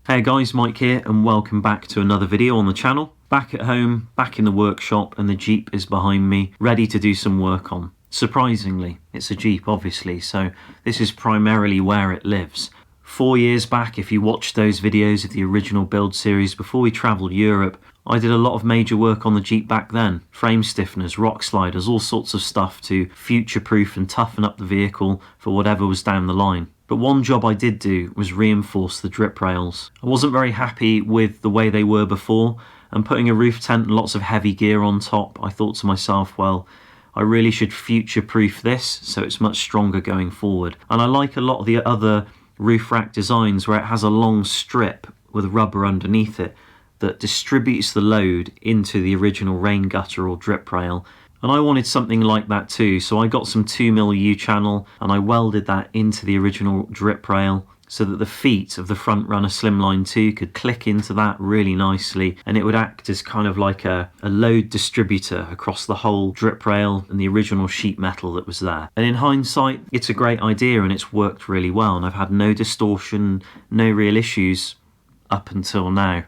Hey guys, Mike here and welcome back to another video on the channel. Back at home, back in the workshop, and the Jeep is behind me, ready to do some work on. Surprisingly, it's a Jeep obviously, so this is primarily where it lives. 4 years back, if you watched those videos of the original build series before we travelled Europe, I did a lot of major work on the Jeep back then. Frame stiffeners, rock sliders, all sorts of stuff to future-proof and toughen up the vehicle for whatever was down the line. But one job I did do was reinforce the drip rails. I wasn't very happy with the way they were before, and putting a roof tent and lots of heavy gear on top, I thought to myself, well, I really should future-proof this so it's much stronger going forward. And I like a lot of the other roof rack designs where it has a long strip with rubber underneath it that distributes the load into the original rain gutter or drip rail. And I wanted something like that too, so I got some 2mm U-channel and I welded that into the original drip rail so that the feet of the front runner Slimline 2 could click into that really nicely, and it would act as kind of like a load distributor across the whole drip rail and the original sheet metal that was there. And in hindsight, it's a great idea and it's worked really well, and I've had no distortion, no real issues up until now.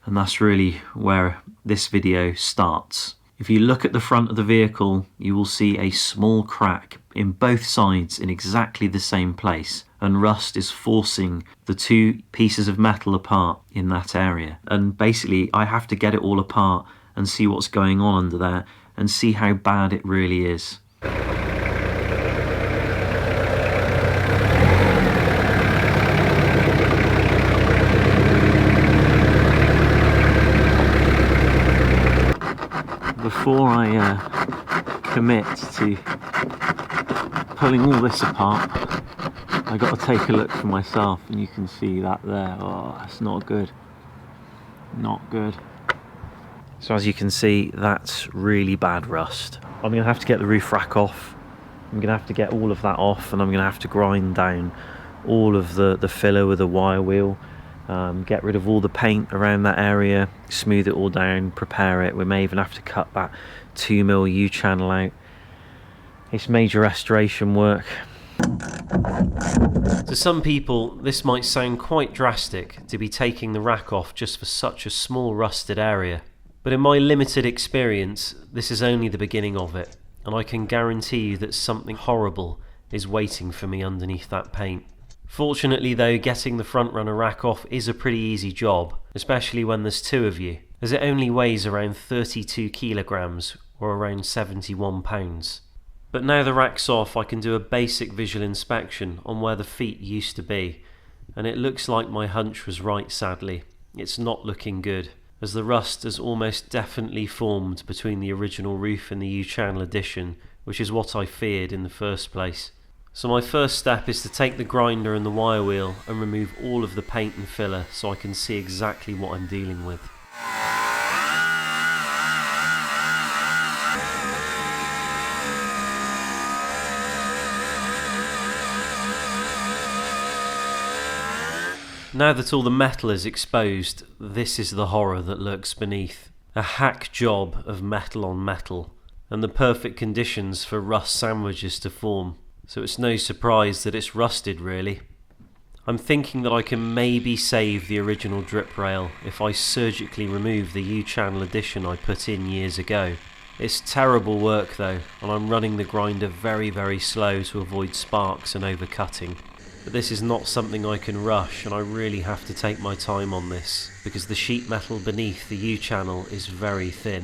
And that's really where this video starts. If you look at the front of the vehicle, you will see a small crack in both sides in exactly the same place, and rust is forcing the two pieces of metal apart in that area. And basically I have to get it all apart and see what's going on under there and see how bad it really is. Before I commit to pulling all this apart, I got to take a look for myself, and you can see that there. Oh, that's not good. Not good. So as you can see, that's really bad rust. I'm going to have to get the roof rack off. I'm going to have to get all of that off, and I'm going to have to grind down all of the filler with a wire wheel. Get rid of all the paint around that area, smooth it all down, prepare it. We may even have to cut that 2mm U-channel out. It's major restoration work. To some people, this might sound quite drastic to be taking the rack off just for such a small rusted area. But in my limited experience, this is only the beginning of it, and I can guarantee you that something horrible is waiting for me underneath that paint. Fortunately though, getting the front runner rack off is a pretty easy job, especially when there's two of you, as it only weighs around 32 kilograms or around 71 pounds. But now the rack's off, I can do a basic visual inspection on where the feet used to be, and it looks like my hunch was right sadly. It's not looking good, as the rust has almost definitely formed between the original roof and the U-channel addition, which is what I feared in the first place. So my first step is to take the grinder and the wire wheel and remove all of the paint and filler so I can see exactly what I'm dealing with. Now that all the metal is exposed, this is the horror that lurks beneath. A hack job of metal on metal, and the perfect conditions for rust sandwiches to form. So it's no surprise that it's rusted really. I'm thinking that I can maybe save the original drip rail if I surgically remove the U-channel addition I put in years ago. It's terrible work though, and I'm running the grinder very slow to avoid sparks and overcutting. But this is not something I can rush, and I really have to take my time on this, because the sheet metal beneath the U-channel is very thin.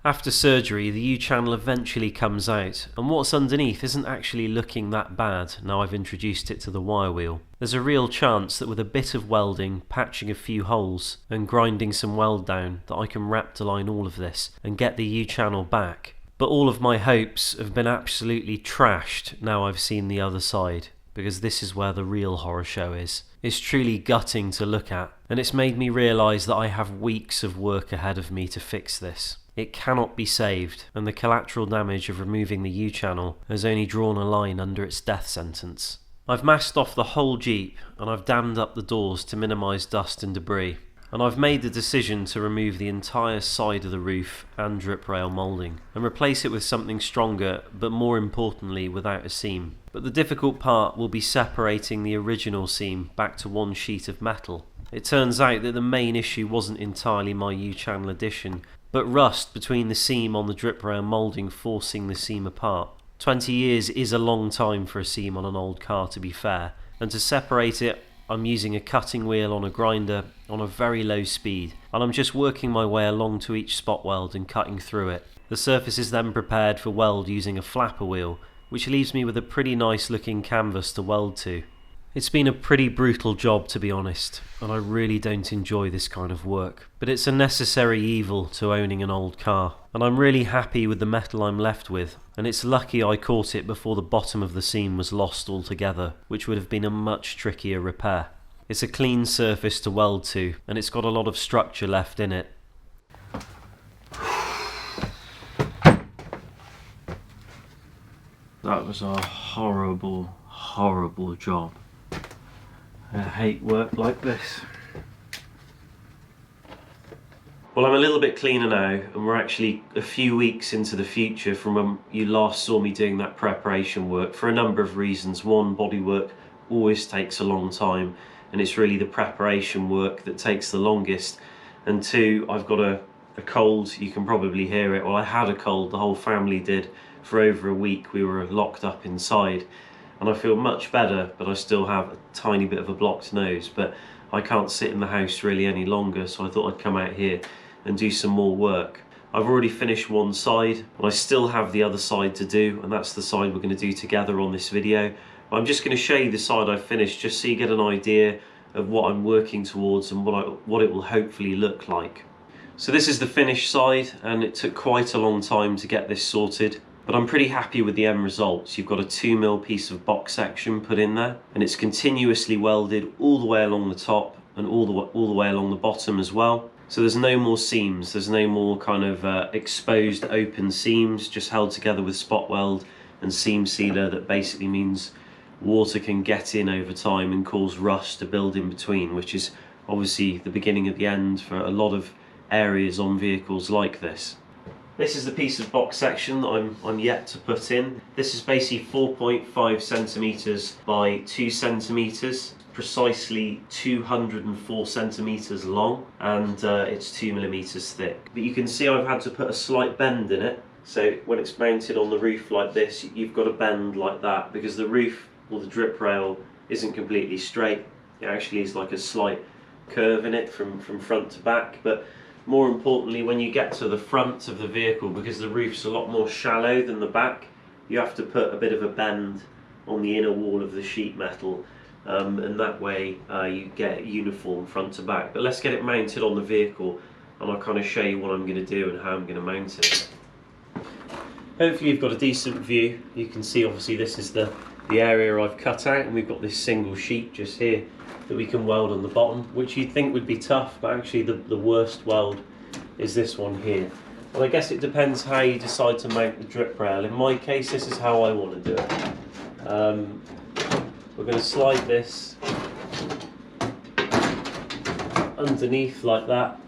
After surgery, the U-channel eventually comes out, and what's underneath isn't actually looking that bad now I've introduced it to the wire wheel. There's a real chance that with a bit of welding, patching a few holes, and grinding some weld down, that I can Raptor-line all of this and get the U-channel back. But all of my hopes have been absolutely trashed now I've seen the other side, because this is where the real horror show is. It's truly gutting to look at, and it's made me realise that I have weeks of work ahead of me to fix this. It cannot be saved, and the collateral damage of removing the U-channel has only drawn a line under its death sentence. I've masked off the whole Jeep and I've dammed up the doors to minimise dust and debris. And I've made the decision to remove the entire side of the roof and drip rail moulding and replace it with something stronger, but more importantly without a seam. But the difficult part will be separating the original seam back to one sheet of metal. It turns out that the main issue wasn't entirely my U-channel addition, but rust between the seam on the drip rail moulding forcing the seam apart. 20 years is a long time for a seam on an old car, to be fair, and to separate it I'm using a cutting wheel on a grinder on a very low speed, and I'm just working my way along to each spot weld and cutting through it. The surface is then prepared for weld using a flapper wheel, which leaves me with a pretty nice looking canvas to weld to. It's been a pretty brutal job, to be honest, and I really don't enjoy this kind of work, but it's a necessary evil to owning an old car, and I'm really happy with the metal I'm left with, and it's lucky I caught it before the bottom of the seam was lost altogether, which would have been a much trickier repair. It's a clean surface to weld to, and it's got a lot of structure left in it. That was a horrible, horrible job. I hate work like this. Well, I'm a little bit cleaner now, and we're actually a few weeks into the future from when you last saw me doing that preparation work, for a number of reasons. One, bodywork always takes a long time, and it's really the preparation work that takes the longest. And two, I've got a cold, you can probably hear it. Well, I had a cold, the whole family did, for over a week. We were locked up inside. And I feel much better, but I still have a tiny bit of a blocked nose. But I can't sit in the house really any longer, so I thought I'd come out here and do some more work. I've already finished one side, and I still have the other side to do, and that's the side we're going to do together on this video. I'm just going to show you the side I've finished, just so you get an idea of what I'm working towards and what it will hopefully look like. So this is the finished side, and it took quite a long time to get this sorted. But I'm pretty happy with the end results. You've got a 2mm piece of box section put in there, and it's continuously welded all the way along the top and all the way along the bottom as well. So there's no more seams, there's no more kind of exposed open seams, just held together with spot weld and seam sealer. That basically means water can get in over time and cause rust to build in between, which is obviously the beginning of the end for a lot of areas on vehicles like this. This is the piece of box section that I'm yet to put in. This is basically 4.5 centimeters by 2 centimeters, precisely 204 centimeters long, and it's 2 millimeters thick. But you can see I've had to put a slight bend in it. So when it's mounted on the roof like this, you've got a bend like that, because the roof or the drip rail isn't completely straight. It actually is like a slight curve in it from front to back. But more importantly, when you get to the front of the vehicle, because the roof's a lot more shallow than the back, you have to put a bit of a bend on the inner wall of the sheet metal, and that way you get uniform front to back. But let's get it mounted on the vehicle, and I'll kind of show you what I'm going to do and how I'm going to mount it. Hopefully you've got a decent view. You can see obviously this is the area I've cut out, and we've got this single sheet just here that we can weld on the bottom, which you'd think would be tough, but actually the worst weld is this one here. Well, I guess it depends how you decide to mount the drip rail. In my case, this is how I want to do it. We're going to slide this underneath like that,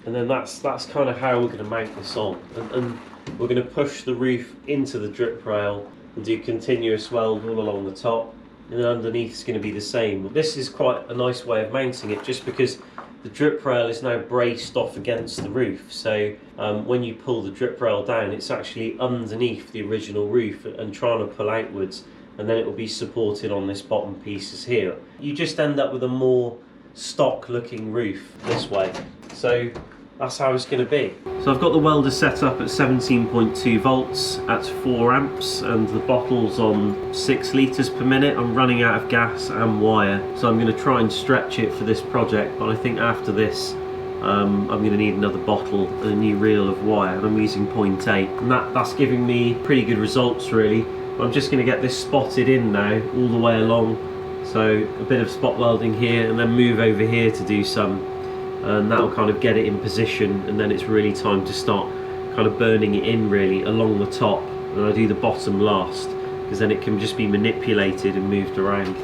and then that's kind of how we're going to mount this on. And we're going to push the roof into the drip rail and do continuous weld all along the top. And then underneath is going to be the same. This is quite a nice way of mounting it, just because the drip rail is now braced off against the roof. So when you pull the drip rail down, it's actually underneath the original roof and trying to pull outwards, and then it will be supported on this bottom pieces here. You just end up with a more stock looking roof this way. So that's how it's going to be. So I've got the welder set up at 17.2 volts at 4 amps, and the bottle's on 6 litres per minute. I'm running out of gas and wire, so I'm going to try and stretch it for this project, but I think after this I'm going to need another bottle and a new reel of wire, and I'm using 0.8, and that's giving me pretty good results really. I'm just going to get this spotted in now all the way along, so a bit of spot welding here and then move over here to do some, and that'll kind of get it in position, and then it's really time to start kind of burning it in really along the top, and I do the bottom last. because then it can just be manipulated and moved around.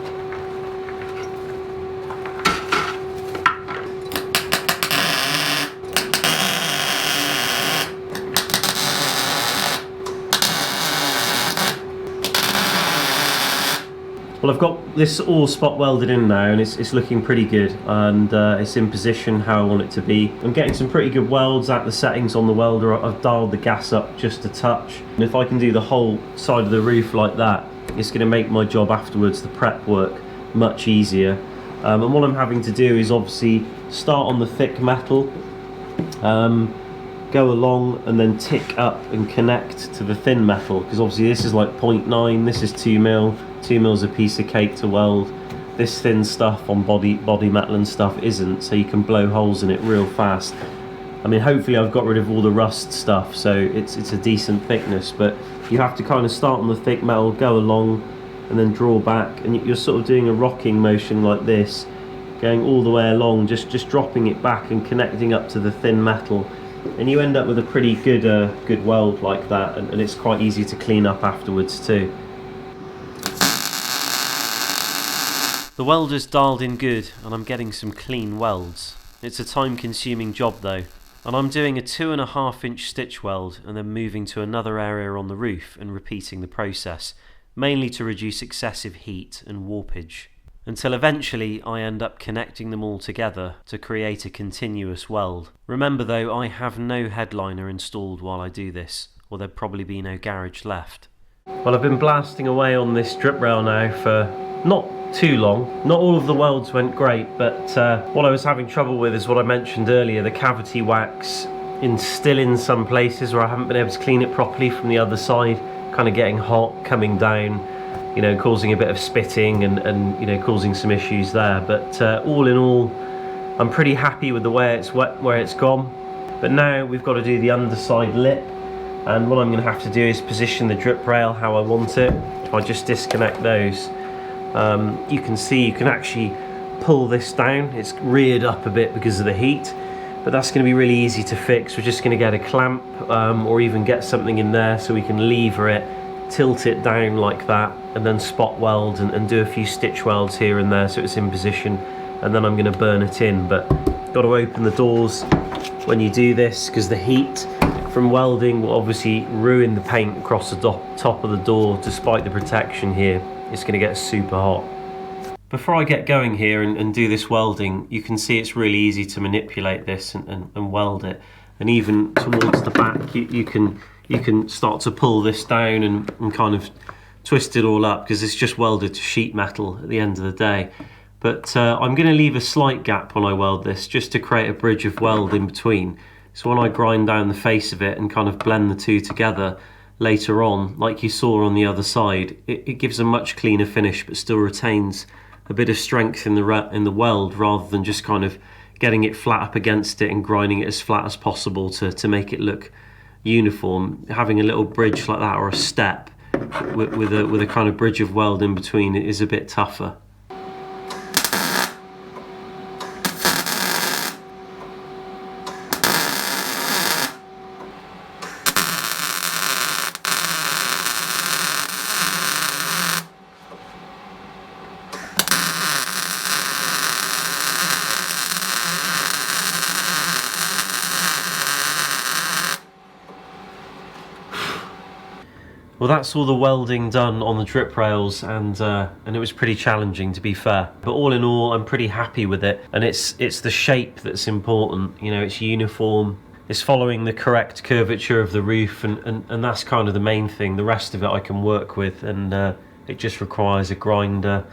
Well, I've got this all spot welded in now, and it's looking pretty good, and it's in position how I want it to be. I'm getting some pretty good welds at the settings on the welder. I've dialed the gas up just a touch, and if I can do the whole side of the roof like that, it's going to make my job afterwards, the prep work, much easier. And what I'm having to do is obviously start on the thick metal, go along and then tick up and connect to the thin metal, because obviously this is like 0.9, this is 2 mil. 2 mil's a piece of cake to weld. This thin stuff on body metal and stuff isn't, so you can blow holes in it real fast. I mean, hopefully I've got rid of all the rust stuff, so it's a decent thickness, but you have to kind of start on the thick metal, go along and then draw back, and you're sort of doing a rocking motion like this, going all the way along, just dropping it back and connecting up to the thin metal, and you end up with a pretty good weld like that, and it's quite easy to clean up afterwards too. The welder's dialed in good, and I'm getting some clean welds. It's a time-consuming job though, and I'm doing a 2.5-inch stitch weld and then moving to another area on the roof and repeating the process, mainly to reduce excessive heat and warpage, until eventually I end up connecting them all together to create a continuous weld. Remember though, I have no headliner installed while I do this, or there'd probably be no garage left. Well, I've been blasting away on this drip rail now for not too long. Not all of the welds went great, but what I was having trouble with is what I mentioned earlier, the cavity wax still in some places where I haven't been able to clean it properly from the other side, kind of getting hot, coming down, you know, causing a bit of spitting and you know, causing some issues there. But all in all, I'm pretty happy with the way it's gone. But now we've got to do the underside lip, and what I'm going to have to do is position the drip rail how I want it. If I just disconnect those, you can see you can actually pull this down. It's reared up a bit because of the heat, but that's going to be really easy to fix. We're just going to get a clamp or even get something in there so we can lever it, tilt it down like that, and then spot weld and do a few stitch welds here and there so it's in position, and then I'm going to burn it in. But got to open the doors when you do this, because the heat from welding will obviously ruin the paint across the top of the door. Despite the protection here, it's going to get super hot. Before I get going here and do this welding, you can see it's really easy to manipulate this and weld it, and even towards the back you can start to pull this down and kind of twist it all up, because it's just welded to sheet metal at the end of the day. But I'm going to leave a slight gap when I weld this, just to create a bridge of weld in between, so when I grind down the face of it and kind of blend the two together later on, like you saw on the other side, it gives a much cleaner finish, but still retains a bit of strength in the weld, rather than just kind of getting it flat up against it and grinding it as flat as possible to make it look uniform. Having a little bridge like that, or a step with a kind of bridge of weld in between, is a bit tougher. Well, that's all the welding done on the drip rails, and it was pretty challenging, to be fair. But all in all, I'm pretty happy with it, and it's the shape that's important. You know, it's uniform, it's following the correct curvature of the roof, and that's kind of the main thing. The rest of it I can work with, and it just requires a grinder.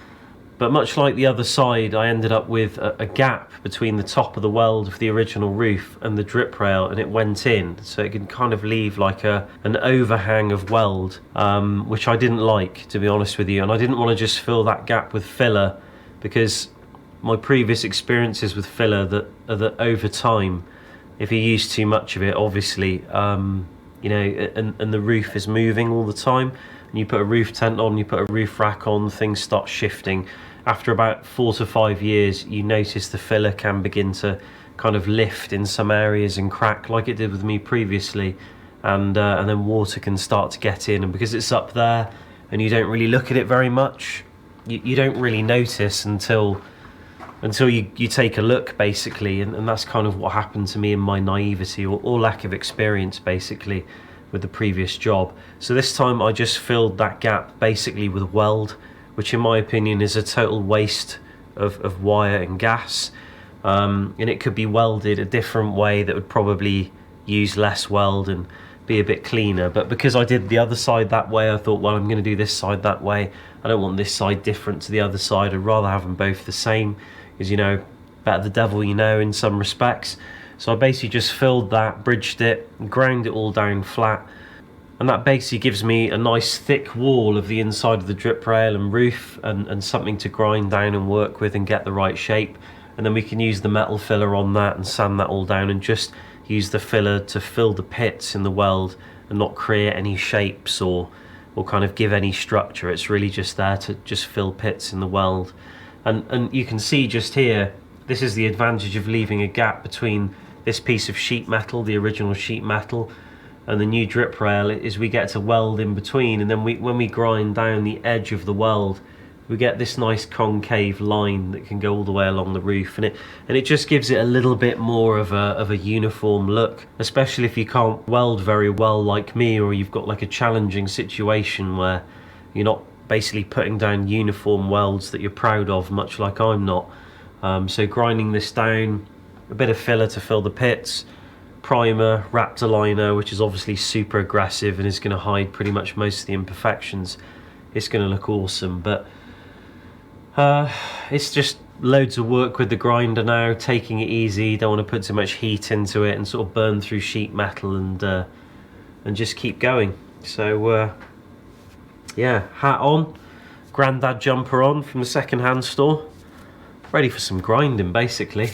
But much like the other side, I ended up with a gap between the top of the weld of the original roof and the drip rail, and it went in, so it can kind of leave like an overhang of weld, which I didn't like, to be honest with you. And I didn't want to just fill that gap with filler, because my previous experiences with filler that over time, if you use too much of it, obviously, you know, and the roof is moving all the time, and you put a roof tent on, you put a roof rack on, things start shifting. After about 4 to 5 years, you notice the filler can begin to kind of lift in some areas and crack, like it did with me previously, and then water can start to get in, and because it's up there and you don't really look at it very much. You don't really notice until you take a look, basically, and that's kind of what happened to me in my naivety or lack of experience, basically, with the previous job. So this time I just filled that gap basically with weld, which in my opinion is a total waste of wire and gas, and it could be welded a different way that would probably use less weld and be a bit cleaner. But because I did the other side that way, I thought, well, I'm going to do this side that way. I don't want this side different to the other side. I'd rather have them both the same, because, you know, better the devil you know in some respects. So I basically just filled that, bridged it, ground it all down flat, and that basically gives me a nice thick wall of the inside of the drip rail and roof, and something to grind down and work with and get the right shape. And then we can use the metal filler on that and sand that all down, and just use the filler to fill the pits in the weld and not create any shapes or kind of give any structure. It's really just there to just fill pits in the weld. And you can see just here, this is the advantage of leaving a gap between this piece of sheet metal, the original sheet metal, and the new drip rail, is we get to weld in between, and then when we grind down the edge of the weld, we get this nice concave line that can go all the way along the roof, and it just gives it a little bit more of a uniform look, especially if you can't weld very well like me, or you've got like a challenging situation where you're not basically putting down uniform welds that you're proud of, much like I'm not. So grinding this down, a bit of filler to fill the pits, primer, Raptor liner, which is obviously super aggressive and is going to hide pretty much most of the imperfections. It's going to look awesome, but it's just loads of work with the grinder now, taking it easy. Don't want to put too much heat into it and sort of burn through sheet metal, and just keep going. So yeah, hat on, Grandad jumper on from the second-hand store, ready for some grinding basically.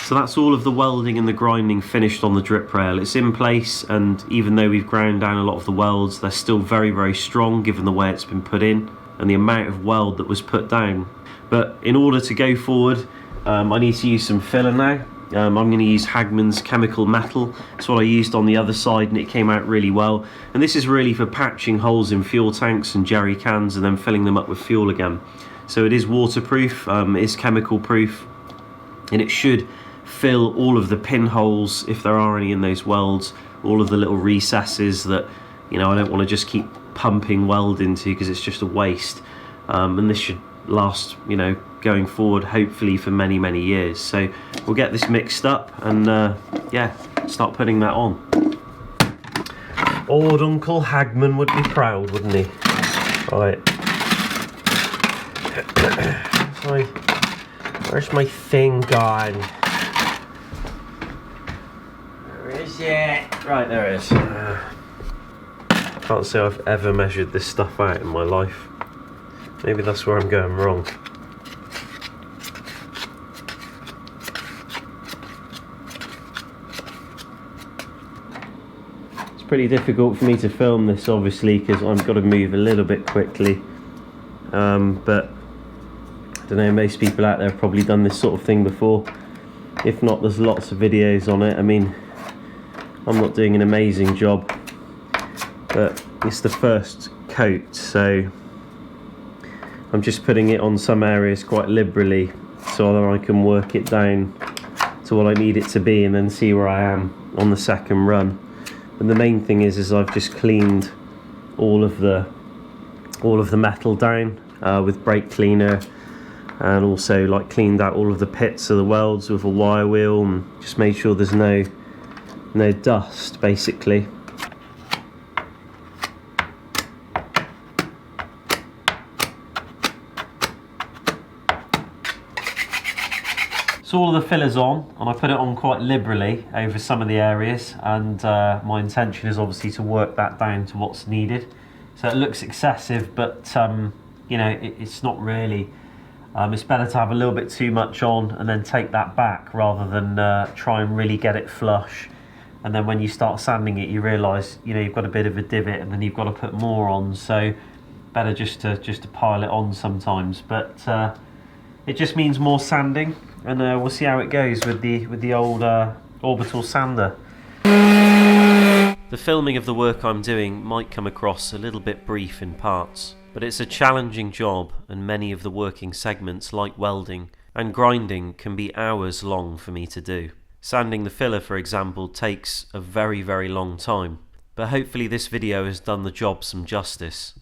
So that's all of the welding and the grinding finished on the drip rail. It's in place, and even though we've ground down a lot of the welds, they're still very, very strong given the way it's been put in and the amount of weld that was put down. But in order to go forward, I need to use some filler now. I'm going to use Hagman's chemical metal. That's what I used on the other side, and it came out really well. And this is really for patching holes in fuel tanks and jerry cans and then filling them up with fuel again. So it is waterproof, it is chemical proof, and it should fill all of the pinholes, if there are any in those welds, all of the little recesses that, you know, I don't want to just keep pumping weld into, because it's just a waste. And this should last, you know, going forward, hopefully for many, many years. So we'll get this mixed up and yeah, start putting that on. Old Uncle Hagman would be proud, wouldn't he? Right. Sorry. Where's my thing gone? Yeah, right, there it is. Can't say I've ever measured this stuff out in my life. Maybe that's where I'm going wrong. It's pretty difficult for me to film this, obviously, because I've got to move a little bit quickly. But I don't know, most people out there have probably done this sort of thing before. If not, there's lots of videos on it. I mean, I'm not doing an amazing job, but it's the first coat, so I'm just putting it on some areas quite liberally so that I can work it down to what I need it to be and then see where I am on the second run. And the main thing is I've just cleaned all of the metal down with brake cleaner, and also like cleaned out all of the pits of the welds with a wire wheel, and just made sure there's no dust basically. So all of the filler's on, and I put it on quite liberally over some of the areas, and my intention is obviously to work that down to what's needed. So it looks excessive, but you know, it's not really, it's better to have a little bit too much on and then take that back rather than try and really get it flush. And then when you start sanding it, you realise, you know, you've got a bit of a divot and then you've got to put more on. So better just to pile it on sometimes. But it just means more sanding, and we'll see how it goes with the old orbital sander. The filming of the work I'm doing might come across a little bit brief in parts, but it's a challenging job, and many of the working segments, like welding and grinding, can be hours long for me to do. Sanding the filler, for example, takes a very, very long time, but hopefully this video has done the job some justice.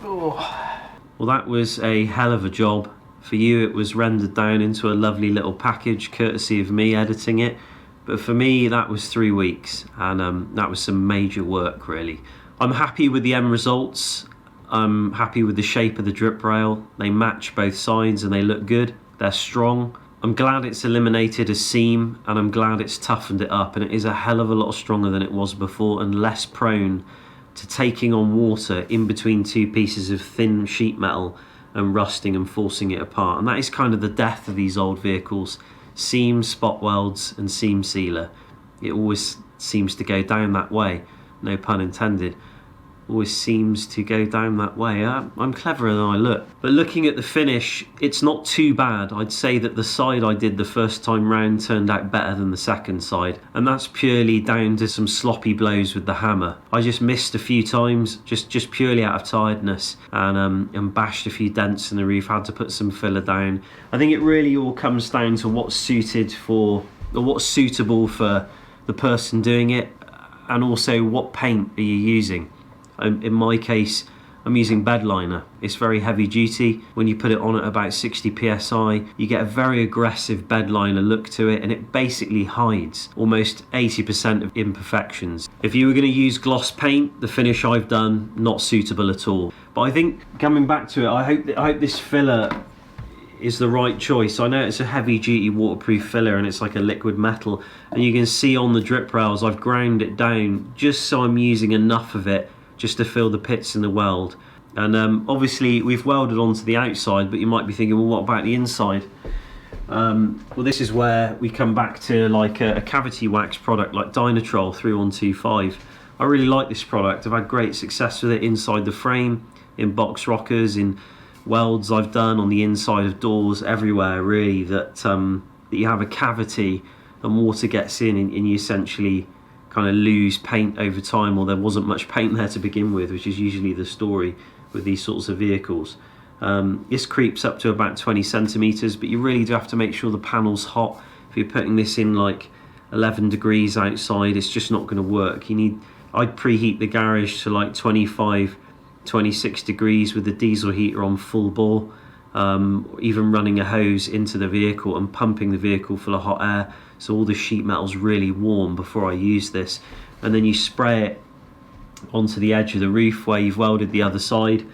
Oh. Well, that was a hell of a job. For you, it was rendered down into a lovely little package, courtesy of me editing it. But for me, that was 3 weeks, and that was some major work, really. I'm happy with the end results. I'm happy with the shape of the drip rail. They match both sides and they look good. They're strong. I'm glad it's eliminated a seam, and I'm glad it's toughened it up, and it is a hell of a lot stronger than it was before and less prone to taking on water in between two pieces of thin sheet metal and rusting and forcing it apart. And that is kind of the death of these old vehicles. Seam, spot welds and seam sealer. It always seems to go down that way, no pun intended. Always seems to go down that way. I'm cleverer than I look. But looking at the finish, it's not too bad. I'd say that the side I did the first time round turned out better than the second side, and that's purely down to some sloppy blows with the hammer. I just missed a few times, just purely out of tiredness, and bashed a few dents in the roof. Had to put some filler down. I think it really all comes down to what's suited for, or what's suitable for the person doing it, and also what paint are you using. In my case, I'm using bed liner. It's very heavy duty. When you put it on at about 60 psi, you get a very aggressive bed liner look to it, and it basically hides almost 80% of imperfections. If you were going to use gloss paint, the finish I've done, not suitable at all. But I think, coming back to it, I hope this filler is the right choice. I know it's a heavy duty waterproof filler and it's like a liquid metal, and you can see on the drip rails I've ground it down just so I'm using enough of it just to fill the pits in the weld. And obviously we've welded onto the outside, but you might be thinking, well, what about the inside? Well, this is where we come back to like a cavity wax product like Dynatrol 3125. I really like this product. I've had great success with it inside the frame, in box rockers, in welds I've done on the inside of doors, everywhere really, that you have a cavity and water gets in, and you essentially kind of lose paint over time, or there wasn't much paint there to begin with, which is usually the story with these sorts of vehicles. This creeps up to about 20 centimeters, but you really do have to make sure the panel's hot. If you're putting this in like 11 degrees outside, it's just not going to work. I'd preheat the garage to like 25, 26 degrees with the diesel heater on full bore, even running a hose into the vehicle and pumping the vehicle full of hot air, so all the sheet metal's really warm before I use this. And then you spray it onto the edge of the roof where you've welded the other side,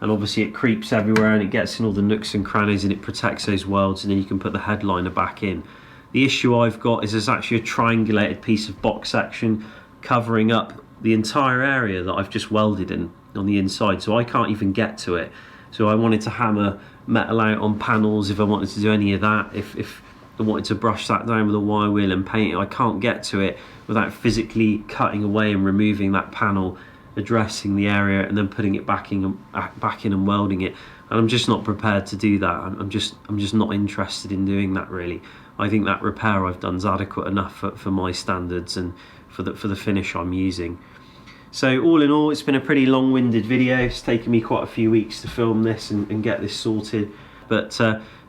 and obviously it creeps everywhere and it gets in all the nooks and crannies and it protects those welds, and then you can put the headliner back in. The issue I've got is there's actually a triangulated piece of box section covering up the entire area that I've just welded in on the inside, so I can't even get to it. So I wanted to hammer metal out on panels if I wanted to do any of that. If I wanted to brush that down with a wire wheel and paint it, I can't get to it without physically cutting away and removing that panel, addressing the area, and then putting it back in and welding it. And I'm just not prepared to do that. I'm just not interested in doing that really. I think that repair I've done is adequate enough for my standards and for the finish I'm using. So all in all, it's been a pretty long-winded video. It's taken me quite a few weeks to film this and get this sorted. But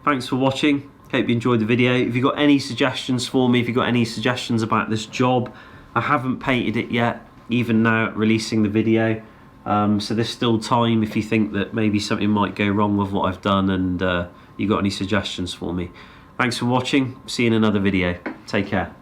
thanks for watching. Hope you enjoyed the video. If you've got any suggestions for me, if you've got any suggestions about this job, I haven't painted it yet, even now releasing the video. So there's still time if you think that maybe something might go wrong with what I've done, and you've got any suggestions for me. Thanks for watching. See you in another video. Take care.